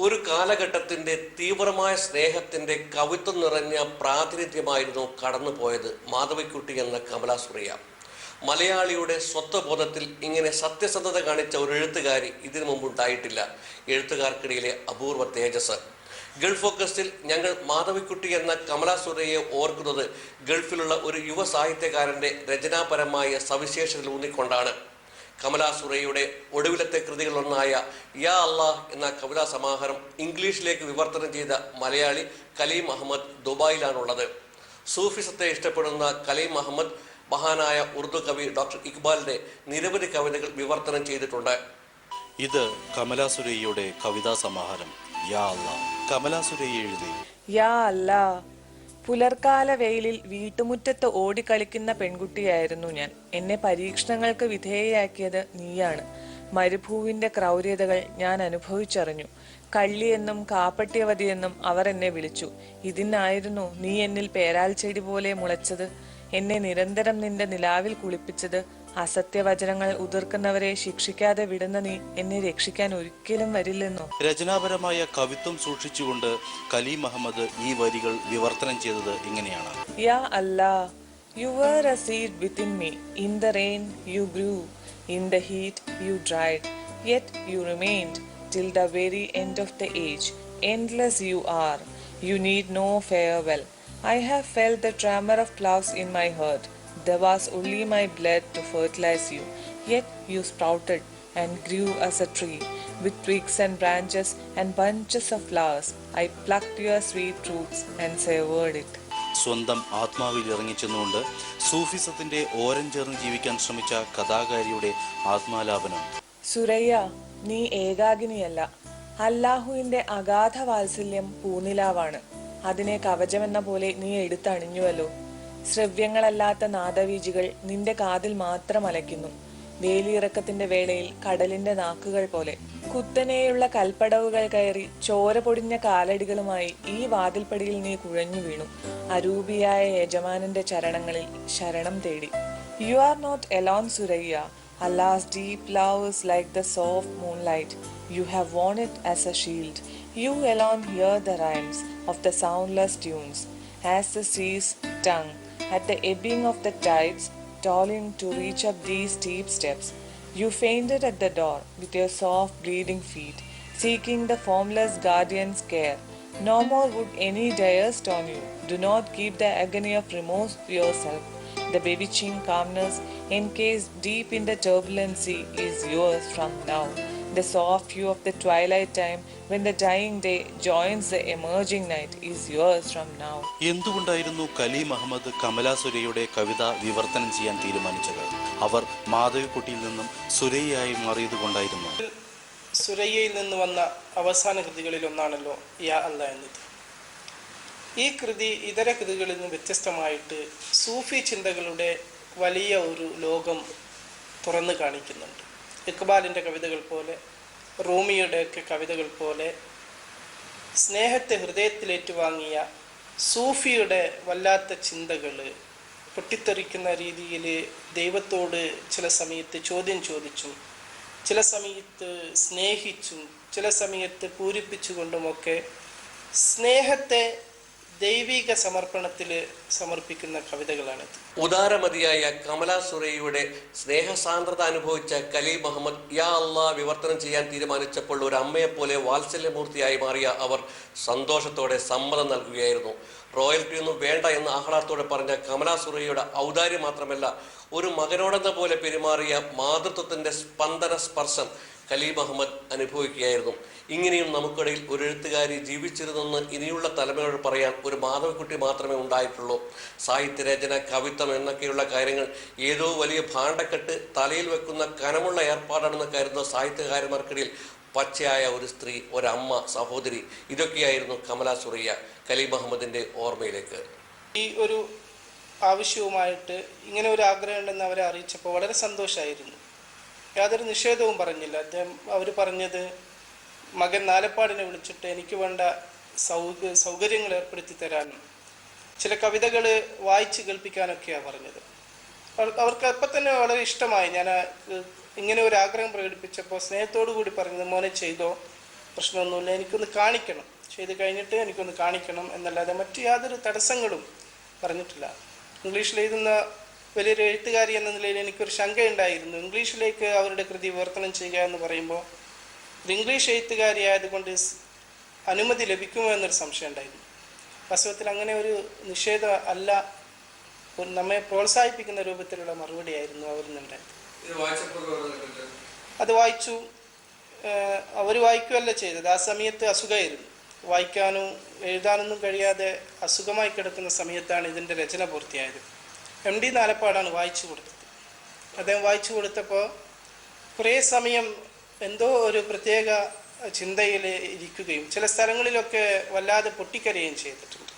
ഒരു കാലഘട്ടത്തിന്റെ തീവ്രമായ സ്നേഹത്തിന്റെ കവിത്വം നിറഞ്ഞ പ്രാതിനിധ്യമായിരുന്നു കടന്നുപോയത് മാധവിക്കുട്ടി എന്ന കമലാ സുരയ്യ. മലയാളിയുടെ സ്വത്വബോധത്തിൽ ഇങ്ങനെ സത്യസന്ധത കാണിച്ച ഒരു എഴുത്തുകാരി ഇതിനു മുമ്പുണ്ടായിട്ടില്ല. എഴുത്തുകാർക്കിടയിലെ അപൂർവ തേജസ്. ഗൾഫ് ഫോക്കസിൽ ഞങ്ങൾ മാധവിക്കുട്ടി എന്ന കമലാ സുരയ്യയെ ഓർക്കുന്നത് ഗൾഫിലുള്ള ഒരു യുവ സാഹിത്യകാരന്റെ രചനാപരമായ സവിശേഷതകൾ ഊന്നിക്കൊണ്ടാണ്. കമലാ സുരയ്യയുടെ ഒടുവിലത്തെ കൃതികളൊന്നായ യാ അല്ലാഹ് എന്ന കവിതാ സമാഹാരം ഇംഗ്ലീഷിലേക്ക് വിവർത്തനം ചെയ്ത മലയാളി കലീം അഹമ്മദ് ദുബായിലാണുള്ളത്. സൂഫിസത്തെ ഇഷ്ടപ്പെടുന്ന കലീം അഹമ്മദ് മഹാനായ ഉറുദു കവി ഡോക്ടർ ഇക്ബാലിന്റെ നിരവധി കവിതകൾ വിവർത്തനം ചെയ്തിട്ടുണ്ട്. ഇത് കമലാ സുരയ്യയുടെ കവിതാ സമാഹാരം യാ അല്ലാഹ്. കമലാ സുരയ്യ എഴുതി. യാ അല്ലാഹ്. പുലർക്കാല വെയിലിൽ വീട്ടുമുറ്റത്ത് ഓടിക്കളിക്കുന്ന പെൺകുട്ടിയായിരുന്നു ഞാൻ. എന്നെ പരീക്ഷണങ്ങൾക്ക് വിധേയയാക്കിയത് നീയാണ്. മരുഭൂവിന്റെ ക്രൗര്യതകൾ ഞാൻ അനുഭവിച്ചറിഞ്ഞു. കള്ളിയെന്നും കാപ്പട്യവതിയെന്നും അവർ എന്നെ വിളിച്ചു. ഇതിനായിരുന്നു നീ എന്നിൽ പേരാൽ ചെടി പോലെ മുളച്ചത്, എന്നെ നിരന്തരം നിന്റെ നിലാവിൽ കുളിപ്പിച്ചത്. അസത്യവചനങ്ങൾ ഉതിർക്കുന്നവരെ ശിക്ഷിക്കാതെ വിടുന്ന നീ എന്നെ രക്ഷിക്കാൻ ഒരിക്കലും വരില്ലെന്നോ? രചനാപരമായ കവിത്വം സൂക്ഷിച്ചുകൊണ്ട് കലീം അഹമ്മദ് ഈ വരികൾ വിവർത്തനം ചെയ്തത് ഇങ്ങനെയാണ്. യാ അല്ലാഹ്, you were a seed within me. In the rain you grew, in the heat you dried, yet you remained till the very end of the age. Endless you are, you need no farewell. I have felt the tremor of clouds in my heart. There was only my blood to fertilize you, yet you sprouted and grew as a tree, with twigs and branches and bunches of flowers. I plucked your sweet roots and savored it. സ്വന്തം ആത്മാവിൽ ഇറങ്ങിച്ചെന്നുകൊണ്ട് സൂഫിസത്തിന്റെ ഓരം ചേർന്ന് ജീവിക്കാൻ ശ്രമിച്ച കഥാകാരിയുടെ ആത്മാലാപനം. സുരയ്യ, നീ ഏകാകിനിയല്ല. അല്ലാഹുവിന്റെ അഗാധ വാത്സല്യം പൂനിലാവാണ്. അതിനെ കവചമെന്ന പോലെ നീ എടുത്തണിഞ്ഞുവല്ലോ. ശ്രവ്യങ്ങളല്ലാത്ത നാദവീജികൾ നിന്റെ കാതിൽ മാത്രം അലയ്ക്കുന്നു. വേലിയിറക്കത്തിന്റെ വേളയിൽ കടലിന്റെ നാക്കുകൾ പോലെ കുത്തനെയുള്ള കൽപ്പടവുകൾ കയറി ചോര പൊടിഞ്ഞ കാലടികളുമായി ഈ വാതിൽപ്പടിയിൽ നീ കുഴഞ്ഞു വീണു. അരൂപിയായ യജമാനന്റെ ചരണങ്ങളിൽ ശരണം തേടി. You are not alone Suraiya. Allah's deep love is like the soft moonlight. You have worn it as a shield. You alone hear the rhymes of the soundless tunes. As the sea's tongue at the ebbing of the tides, toiling to reach up these steep steps, you fainted at the door with your soft bleeding feet, seeking the formless guardian's care. No more would any dare stone you. Do not keep the agony of remorse to yourself. The bewitching calmness encased deep in the turbulent sea is yours from now. The soft hue of the twilight time when the dying day joins the emerging night is yours from now. എന്തുകൊണ്ടായിരുന്നു കലീം അഹമ്മദ് കമലാ സുരയ്യയുടെ കവിത വിവർത്തനം ചെയ്യാൻ തീരുമാനിച്ചത്? അവർ മാധവിക്കുട്ടിയിൽ നിന്നും സുരയ്യയായി മാറിയതുകൊണ്ടായിരുന്നു. സുരയ്യയിൽ നിന്ന് വന്ന അവസാന കൃതികളിൽ ഒന്നാണല്ലോ യാ അല്ലാഹ് എന്നത്. ഈ കൃതി ഇതര കൃതികളിൽ നിന്ന് വ്യത്യസ്തമായിട്ട് സൂഫി ചിന്തകളുടെ വലിയ ഒരു ലോകം തുറന്നു കാണിക്കുന്നുണ്ട്. ഇക്ബാലിൻ്റെ കവിതകൾ പോലെ, റൂമിയുടെയൊക്കെ കവിതകൾ പോലെ സ്നേഹത്തെ ഹൃദയത്തിലേറ്റുവാങ്ങിയ സൂഫിയുടെ വല്ലാത്ത ചിന്തകൾ പൊട്ടിത്തെറിക്കുന്ന രീതിയിൽ ദൈവത്തോട് ചില സമയത്ത് ചോദ്യം ചോദിച്ചും ചില സമയത്ത് സ്നേഹിച്ചും ചില സമയത്ത് പൂരിപ്പിച്ചുകൊണ്ടുമൊക്കെ സ്നേഹത്തെ ദൈവിക സമർപ്പണത്തിൽ സമർപ്പിക്കുന്ന കവിതകളാണിത്. ഉദാരമതിയായ കമലാ സുരയ്യയുടെ സ്നേഹസാന്ദ്രത അനുഭവിച്ച കലീം അഹമ്മദ് യാ അല്ലാഹ് വിവർത്തനം ചെയ്യാൻ തീരുമാനിച്ചപ്പോൾ ഒരു അമ്മയെപ്പോലെ വാത്സല്യമൂർത്തിയായി മാറിയ അവർ സന്തോഷത്തോടെ സമ്മതം നൽകുകയായിരുന്നു. റോയൽറ്റിയൊന്നും വേണ്ട എന്ന് ആഹ്ലാദത്തോടെ പറഞ്ഞ കമലാ സുരയ്യയുടെ ഔദാര്യം മാത്രമല്ല, ഒരു മകനോടെന്ന പോലെ പെരുമാറിയ മാതൃത്വത്തിന്റെ സ്പന്ദന സ്പർശം കലീം അഹമ്മദ് അനുഭവിക്കുകയായിരുന്നു. ഇങ്ങനെയും നമുക്കിടയിൽ ഒരു എഴുത്തുകാരി ജീവിച്ചിരുന്നെന്ന് ഇനിയുള്ള തലമുറയോട് പറയാൻ ഒരു മാധവിക്കുട്ടി മാത്രമേ ഉണ്ടായിട്ടുള്ളൂ. സാഹിത്യരചന, കവിത്വം എന്നൊക്കെയുള്ള കാര്യങ്ങൾ ഏതോ വലിയ ഭാണ്ഡക്കെട്ട് തലയിൽ വെക്കുന്ന കനമുള്ള ഏർപ്പാടാണെന്ന് കരുതുന്ന സാഹിത്യകാരന്മാർക്കിടയിൽ പച്ചയായ ഒരു സ്ത്രീ, ഒരമ്മ, സഹോദരി, ഇതൊക്കെയായിരുന്നു കമലാ സുരയ്യ. കലീം അഹമ്മദിന്റെ ഓർമ്മയിലേക്ക് ഈ ഒരു ആവശ്യവുമായിട്ട് ഇങ്ങനെ ഒരു ആഗ്രഹം ഉണ്ടെന്ന് അവരെ അറിയിച്ചപ്പോൾ വളരെ സന്തോഷമായിരുന്നു. യാതൊരു നിഷേധവും പറഞ്ഞില്ല. അവർ പറഞ്ഞത് മകൻ നാലപ്പാടിനെ വിളിച്ചിട്ട് എനിക്ക് വേണ്ട സൗകര്യങ്ങൾ ഏർപ്പെടുത്തി തരാനും ചില കവിതകൾ വായിച്ച് കേൾപ്പിക്കാനൊക്കെയാണ് പറഞ്ഞത്. അവർക്ക് അപ്പം തന്നെ വളരെ ഇഷ്ടമായി. ഞാൻ ഇങ്ങനെ ഒരു ആഗ്രഹം പ്രകടിപ്പിച്ചപ്പോൾ സ്നേഹത്തോടു കൂടി പറഞ്ഞത്, മോനെ ചെയ്തോ, പ്രശ്നമൊന്നുമില്ല, എനിക്കൊന്ന് കാണിക്കണം, ചെയ്ത് കഴിഞ്ഞിട്ട് എനിക്കൊന്ന് കാണിക്കണം എന്നല്ലാതെ മറ്റു യാതൊരു തടസ്സങ്ങളും പറഞ്ഞിട്ടില്ല. ഇംഗ്ലീഷിൽ എഴുതുന്ന വലിയൊരു എഴുത്തുകാരി എന്ന നിലയിൽ എനിക്കൊരു ശങ്കയുണ്ടായിരുന്നു. ഇംഗ്ലീഷിലേക്ക് അവരുടെ കൃതി വിവർത്തനം ചെയ്യുക എന്ന് പറയുമ്പോൾ ഒരു ഇംഗ്ലീഷ് എഴുത്തുകാരി ആയതുകൊണ്ട് അനുമതി ലഭിക്കുമോ എന്നൊരു സംശയം ഉണ്ടായിരുന്നു. വാസ്തവത്തിൽ അങ്ങനെ ഒരു നിഷേധം അല്ല, നമ്മെ പ്രോത്സാഹിപ്പിക്കുന്ന രൂപത്തിലുള്ള മറുപടിയായിരുന്നു അവരിൽ നിന്നുണ്ടായത്. അത് വായിച്ചു. അവർ വായിക്കുകയല്ല ചെയ്തത്. ആ സമയത്ത് അസുഖമായിരുന്നു. വായിക്കാനും എഴുതാനൊന്നും കഴിയാതെ അസുഖമായി കിടക്കുന്ന സമയത്താണ് ഇതിൻ്റെ രചന പൂർത്തിയായത്. MD നാലപ്പാടാണ് വായിച്ചു കൊടുത്തത്. അദ്ദേഹം വായിച്ചു കൊടുത്തപ്പോൾ കുറേ സമയം എന്തോ ഒരു പ്രത്യേക ചിന്തയിൽ ഇരിക്കുകയും ചില സ്ഥലങ്ങളിലൊക്കെ വല്ലാതെ പൊട്ടിക്കരയുകയും ചെയ്തിട്ടുണ്ട്.